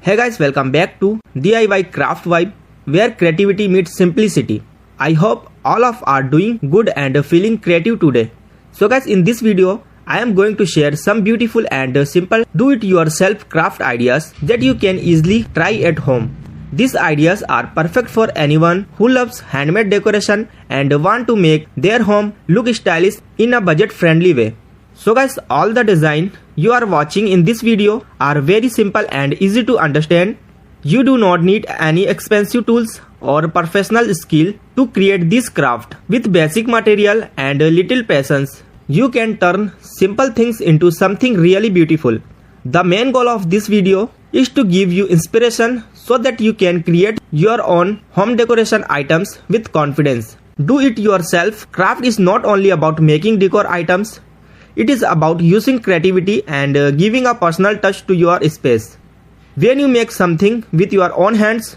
Hey guys, welcome back to DIY Craft Vibe, where creativity meets simplicity. I hope all of are doing good and feeling creative today. So guys, in this video, I am going to share some beautiful and simple do-it-yourself craft ideas that you can easily try at home. These ideas are perfect for anyone who loves handmade decoration and want to make their home look stylish in a budget-friendly way. So guys, all the design you are watching in this video are very simple and easy to understand. You do not need any expensive tools or professional skill to create this craft. With basic material and a little patience, you can turn simple things into something really beautiful. The main goal of this video is to give you inspiration so that you can create your own home decoration items with confidence. Do it yourself craft is not only about making decor items. It is about using creativity and giving a personal touch to your space. When you make something with your own hands,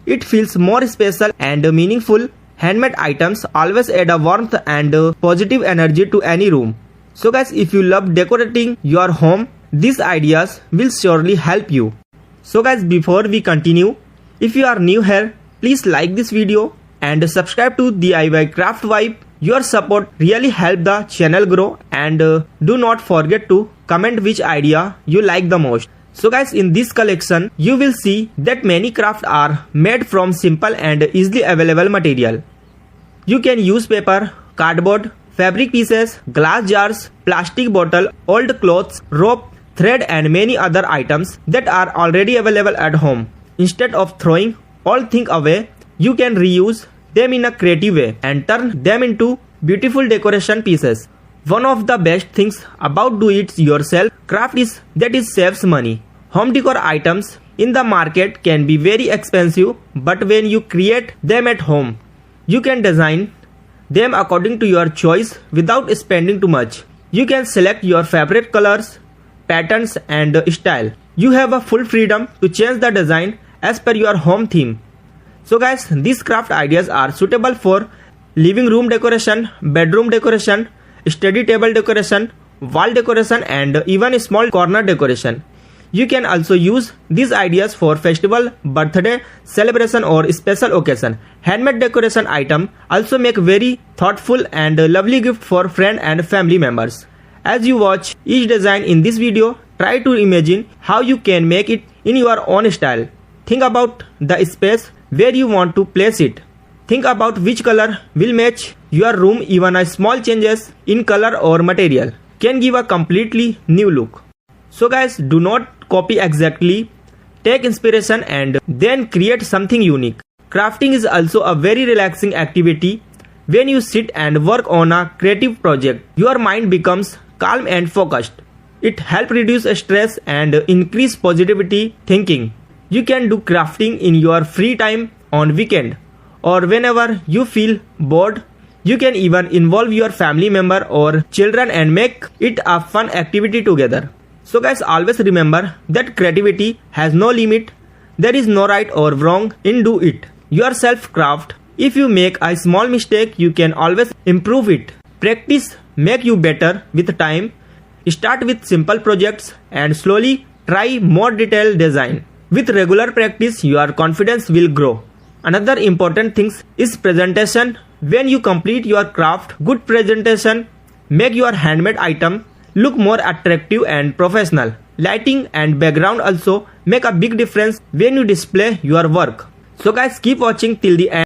it feels more special and meaningful. Handmade items always add a warmth and positive energy to any room. So guys, if you love decorating your home, these ideas will surely help you. So guys, before we continue, if you are new here, please like this video and subscribe to DIY Craft Vibe. Your support really helps the channel grow, and do not forget to comment which idea you like the most. So guys, in this collection, you will see that many crafts are made from simple and easily available material. You can use paper, cardboard, fabric pieces, glass jars, plastic bottle, old clothes, rope, thread and many other items that are already available at home. Instead of throwing all things away, you can reuse them in a creative way and turn them into beautiful decoration pieces. One of the best things about do-it-yourself craft is that it saves money. Home decor items in the market can be very expensive, but when you create them at home, you can design them according to your choice without spending too much. You can select your favorite colors, patterns and style. You have a full freedom to change the design as per your home theme. So guys, these craft ideas are suitable for living room decoration, bedroom decoration, study table decoration, wall decoration and even small corner decoration. You can also use these ideas for festival, birthday, celebration or special occasion. Handmade decoration items also make very thoughtful and lovely gift for friends and family members. As you watch each design in this video, try to imagine how you can make it in your own style. Think about the space where you want to place it. Think about which color will match your room. Even a small changes in color or material can give a completely new look. So guys, do not copy exactly. Take inspiration and then create something unique. Crafting is also a very relaxing activity. When you sit and work on a creative project, your mind becomes calm and focused. It helps reduce stress and increase positivity thinking. You can do crafting in your free time, on weekend, or whenever you feel bored. You can even involve your family member or children and make it a fun activity together. So guys, always remember that creativity has no limit. There is no right or wrong in do it yourself craft. If you make a small mistake, you can always improve it. Practice make you better with time. Start with simple projects and slowly try more detailed design. With regular practice, your confidence will grow. Another important thing is presentation. When you complete your craft, good presentation make your handmade item look more attractive and professional. Lighting and background also make a big difference when you display your work. So guys, keep watching till the end.